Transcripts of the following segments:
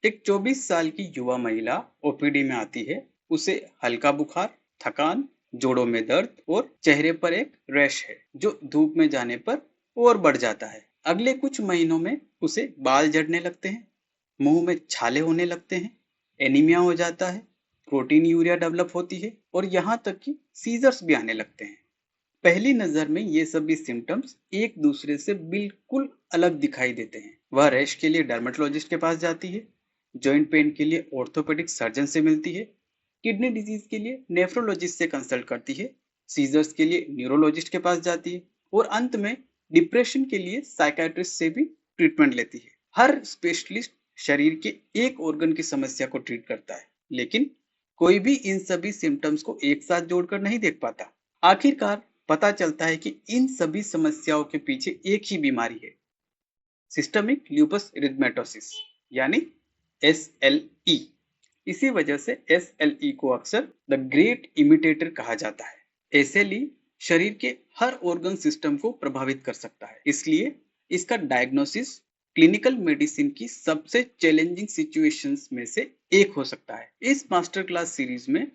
एक 24 साल की युवा महिला ओपीडी में आती है। उसे हल्का बुखार, थकान, जोड़ों में दर्द और चेहरे पर एक रैश है जो धूप में जाने पर और बढ़ जाता है। अगले कुछ महीनों में उसे बाल झड़ने लगते हैं, मुंह में छाले होने लगते हैं, एनीमिया हो जाता है, प्रोटीन यूरिया डेवलप होती है और यहाँ तक कि सीजर्स भी आने लगते हैं। पहली नजर में ये सभी सिम्टम्स एक दूसरे से बिल्कुल अलग दिखाई देते हैं। वह रैश के लिए डर्मेटोलॉजिस्ट के पास जाती है, जॉइंट पेन के लिए ऑर्थोपेडिक सर्जन से मिलती है, किडनी डिजीज के लिए नेफ्रोलॉजिस्ट से कंसल्ट करती है, सीजर्स के लिए न्यूरोलॉजिस्ट के पास जाती है और अंत में डिप्रेशन के लिए साइकाट्रिस्ट से भी ट्रीटमेंट लेती है। हर स्पेशलिस्ट शरीर के एक ऑर्गन की समस्या को ट्रीट करता है, लेकिन कोई भी इन सभी सिम्टम्स को एक साथ जोड़कर नहीं देख पाता। आखिरकार पता चलता है कि इन सभी समस्याओं के पीछे एक ही बीमारी है, सिस्टमिक ल्यूपस एरिथमेटोसिस यानी SLE। इसी वजह से SLE को अक्सर द ग्रेट इमिटेटर कहा जाता है। SLE शरीर के हर ऑर्गन सिस्टम को प्रभावित कर सकता है, इसलिए इसका डायग्नोसिस क्लिनिकल मेडिसिन की सबसे चैलेंजिंग सिचुएशंस में से एक हो सकता है। इस मास्टर क्लास सीरीज में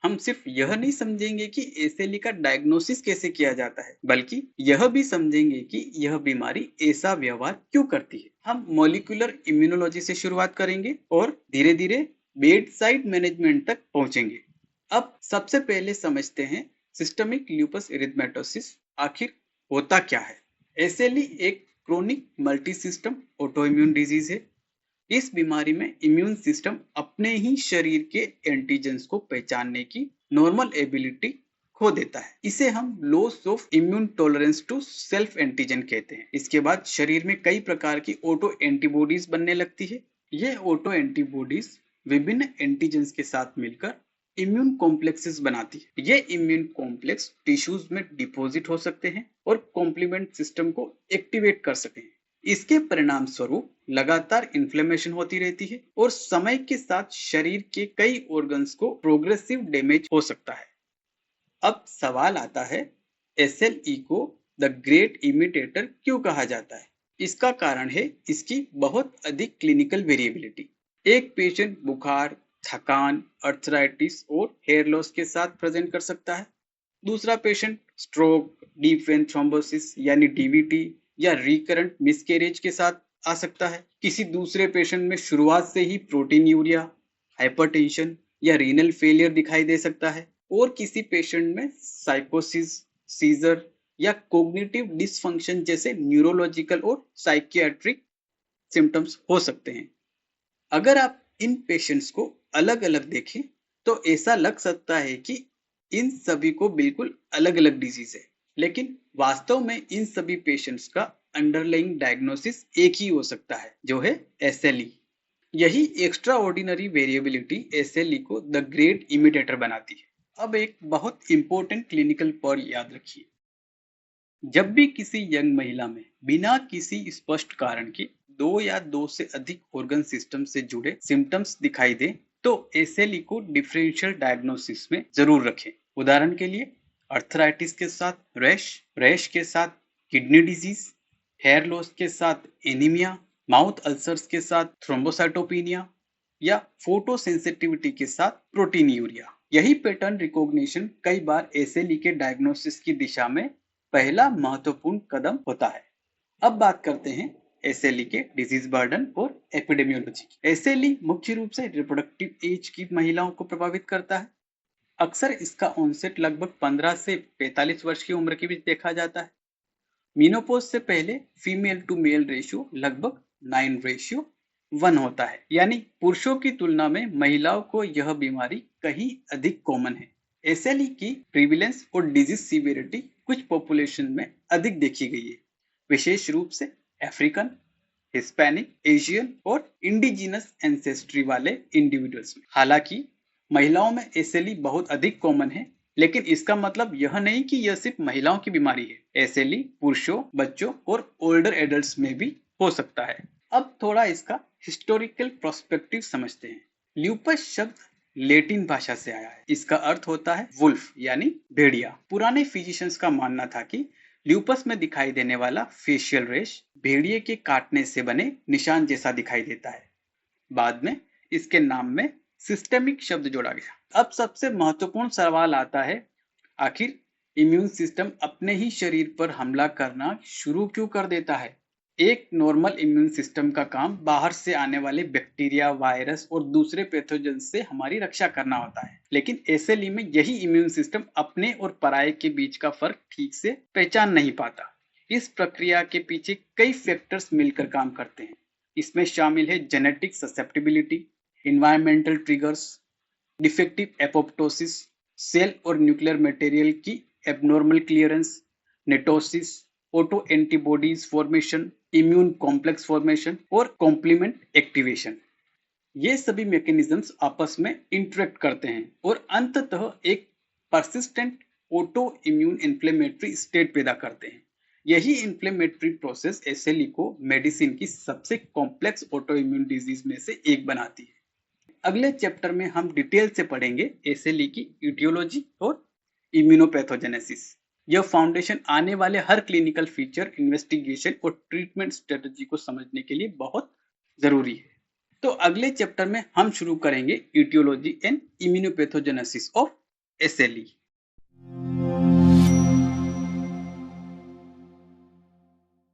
हम सिर्फ यह नहीं समझेंगे कि एसएलई का डायग्नोसिस कैसे किया जाता है, बल्कि यह भी समझेंगे कि यह बीमारी ऐसा व्यवहार क्यों करती है। हम मॉलिक्यूलर इम्यूनोलॉजी से शुरुआत करेंगे और धीरे धीरे बेड साइड मैनेजमेंट तक पहुंचेंगे। अब सबसे पहले समझते हैं सिस्टमिक ल्यूपस एरिथमेटोसिस आखिर होता क्या है। एसएलई एक chronic multi system autoimmune disease है। इस बीमारी में इम्यून सिस्टम अपने ही शरीर के एंटीजेंस को पहचानने की नॉर्मल एबिलिटी खो देता है। इसे हम loss of immune tolerance to self antigen कहते हैं। इसके बाद शरीर में कई प्रकार की ऑटो एंटीबॉडीज बनने लगती है। ये ऑटो एंटीबॉडीज विभिन्न एंटीजेंस के साथ मिलकर इम्यून कॉम्प्लेक्सेस बनाती है। ये इम्यून कॉम्प्लेक्स टिश्यूज में डिपॉजिट हो सकते हैं और कॉम्प्लीमेंट सिस्टम को एक्टिवेट कर सकते हैं। इसके परिणाम स्वरूप लगातार इन्फ्लेमेशन होती रहती है और समय के साथ शरीर के कई ऑर्गन्स को प्रोग्रेसिव डैमेज हो सकता है। अब सवाल आता है, एसएलई को द ग्रेट इमिटेटर क्यों कहा जाता है। इसका कारण है इसकी बहुत अधिक क्लिनिकल वेरिएबिलिटी। एक पेशेंट बुखार, थकान, अर्थराइटिस और हेयर लॉस के साथ प्रेजेंट कर सकता है। दूसरा patient stroke, deep vein thrombosis यानी डीवीटी या रिकरेंट मिसकैरेज के साथ आ सकता है। किसी दूसरे पेशेंट में शुरुआत से ही प्रोटीन यूरिया, हाइपरटेंशन या रीनल फेलियर दिखाई दे सकता है और किसी पेशेंट में साइकोसिस, सीजर या कोग्निटिव डिसफंक्शन जैसे न्यूरोलॉजिकल और साइकियाट्रिक सिम्टम्स हो सकते हैं। अगर आप इन पेशेंट्स को अलग अलग देखें तो ऐसा लग सकता है कि इन सभी को बिल्कुल अलग अलग डिजीज है, लेकिन वास्तव में इन सभी पेशेंट्स का अंडरलाइंग डायग्नोसिस एक ही हो सकता है, जो है एसएलई। यही एक्स्ट्रा ऑर्डिनरी वेरिएबिलिटी एसएलई को द ग्रेट इमिटेटर बनाती है। अब एक बहुत इंपॉर्टेंट क्लिनिकल पॉइंट याद रखिए, जब भी किसी यंग महिला में बिना किसी स्पष्ट कारण के दो या दो से अधिक ऑर्गन सिस्टम से जुड़े सिम्टम्स दिखाई दे तो एसएलई को डिफरेंशियल डायग्नोसिस में जरूर रखें। उदाहरण के लिए अर्थराइटिस के साथ रैश, रैश के साथ किडनी डिजीज, हेयर लॉस के साथ एनीमिया, माउथ अल्सर्स के साथ थ्रोम्बोसाइटोपिनिया या फोटोसेंसिटिविटी के साथ प्रोटीन यूरिया। यही पैटर्न रिकॉग्निशन कई बार एसएलई के डायग्नोसिस की दिशा में पहला महत्वपूर्ण कदम होता है। अब बात करते हैं एसएलई के डिजीज बर्डन और एपिडेमियोलॉजी की। एसएलई मुख्य रूप से रिप्रोडक्टिव एज की महिलाओं को प्रभावित करता है। अक्सर इसका ऑनसेट लगभग 15 से 45 वर्ष की उम्र के बीच देखा जाता है। मीनोपॉज से पहले फीमेल टू मेल रेशियो लगभग 9:1 होता है, यानी पुरुषों की तुलना में महिलाओं को यह बीमारी कहीं अधिक कॉमन है। एसएलई की प्रीविलेंस और डिजीज सीवियरिटी कुछ पॉपुलेशन में अधिक देखी गई है, विशेष रूप से अफ्रीकन, हिस्पैनिक, एशियन और इंडिजिनस एंसेस्ट्री वाले इंडिविजुअल्स में। हालांकि महिलाओं में एसएलई बहुत अधिक कॉमन है, लेकिन इसका मतलब यह नहीं कि यह सिर्फ महिलाओं की बीमारी है। एसएलई पुरुषों, बच्चों और ओल्डर एडल्ट्स में भी हो सकता है। अब थोड़ा इसका हिस्टोरिकल पर्सपेक्टिव समझते हैं। ल्यूपस शब्द लेटिन भाषा से आया है। इसका अर्थ होता है वुल्फ यानी भेड़िया। पुराने फिजिशियंस का मानना था कि ल्यूपस में दिखाई देने वाला फेशियल रेश भेड़िए के काटने से बने निशान जैसा दिखाई देता है। बाद में इसके नाम में सिस्टेमिक शब्द जोड़ा गया। अब सबसे महत्वपूर्ण सवाल आता है, आखिर इम्यून सिस्टम अपने ही शरीर पर हमला करना शुरू क्यों कर देता है? एक नॉर्मल इम्यून सिस्टम का काम बाहर से आने वाले बैक्टीरिया, वायरस और दूसरे पैथोजन से हमारी रक्षा करना होता है, लेकिन एसएलई में यही इम्यून सिस्टम अपने और पराये के बीच का फर्क ठीक से पहचान नहीं पाता। इस प्रक्रिया के पीछे कई फैक्टर्स मिलकर काम करते हैं। इसमें शामिल है genetic susceptibility, environmental triggers, defective apoptosis, cell और न्यूक्लियर मटेरियल की abnormal clearance, netosis, auto antibodies formation, immune complex formation और कॉम्प्लीमेंट एक्टिवेशन। ये सभी मैकेनिज्म्स आपस में इंटरेक्ट करते हैं और अंततः एक persistent auto immune inflammatory state पैदा करते हैं। यही इन्फ्लेमेटरी प्रोसेस एसएलई को मेडिसिन की सबसे कॉम्प्लेक्स ऑटो इम्यून डिजीज में से एक बनाती है। अगले चैप्टर में हम डिटेल से पढ़ेंगे एसएलई की इटियोलॉजी और इम्यूनोपैथोजेनेसिस। यह फाउंडेशन आने वाले हर क्लिनिकल फीचर, इन्वेस्टिगेशन और ट्रीटमेंट स्ट्रेटजी को समझने के लिए बहुत जरूरी है। तो अगले चैप्टर में हम शुरू करेंगे इटियोलॉजी एंड इम्यूनोपैथोजेनेसिस ऑफ एसएलई।